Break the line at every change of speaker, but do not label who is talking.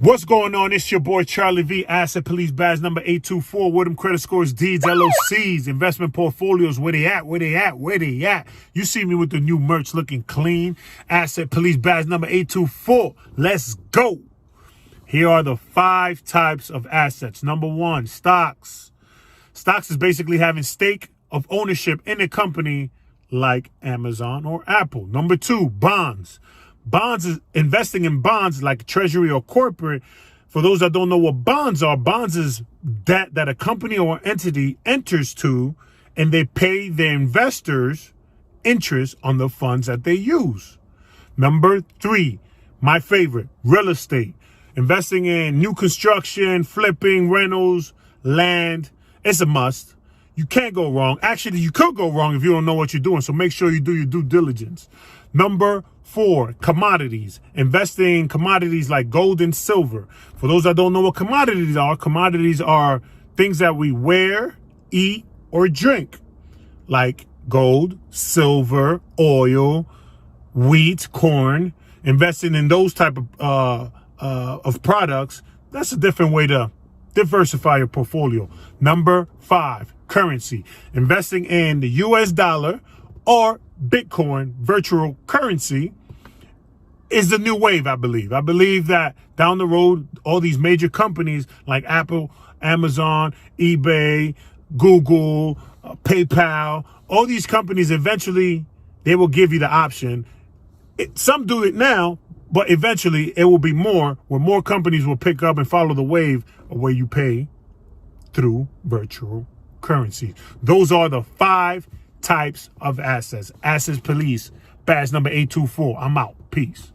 What's going on? It's your boy Charlie V, Asset Police badge number 824. With them credit scores, deeds, LOCs, investment portfolios. Where they at? Where they at? Where they at? You see me with the new merch looking clean. Asset Police badge number 824. Let's go. Here are the 5 types of assets. Number 1, stocks. Stocks is basically having stake of ownership in a company like Amazon or Apple. Number 2, bonds. Bonds is investing in bonds like treasury or corporate. For those that don't know what bonds are, bonds is debt that a company or entity enters to, and they pay their investors interest on the funds that they use. Number 3, my favorite, real estate. Investing in new construction, flipping, rentals, land. It's a must. You can't go wrong. Actually, you could go wrong if you don't know what you're doing. So make sure you do your due diligence. Number 4, commodities. Investing in commodities like gold and silver. For those that don't know what commodities are things that we wear, eat, or drink. Like gold, silver, oil, wheat, corn. Investing in those type of products, that's a different way to diversify your portfolio. Number 5, currency. Investing in the US dollar or Bitcoin, virtual currency, is the new wave, I believe. I believe that down the road, all these major companies like Apple, Amazon, eBay, Google, PayPal, all these companies, eventually, they will give you the option. Some do it now, but eventually it will be more, where more companies will pick up and follow the wave of where you pay through virtual currency. Those are the 5 types of assets. Assets Police, badge number 824. I'm out. Peace.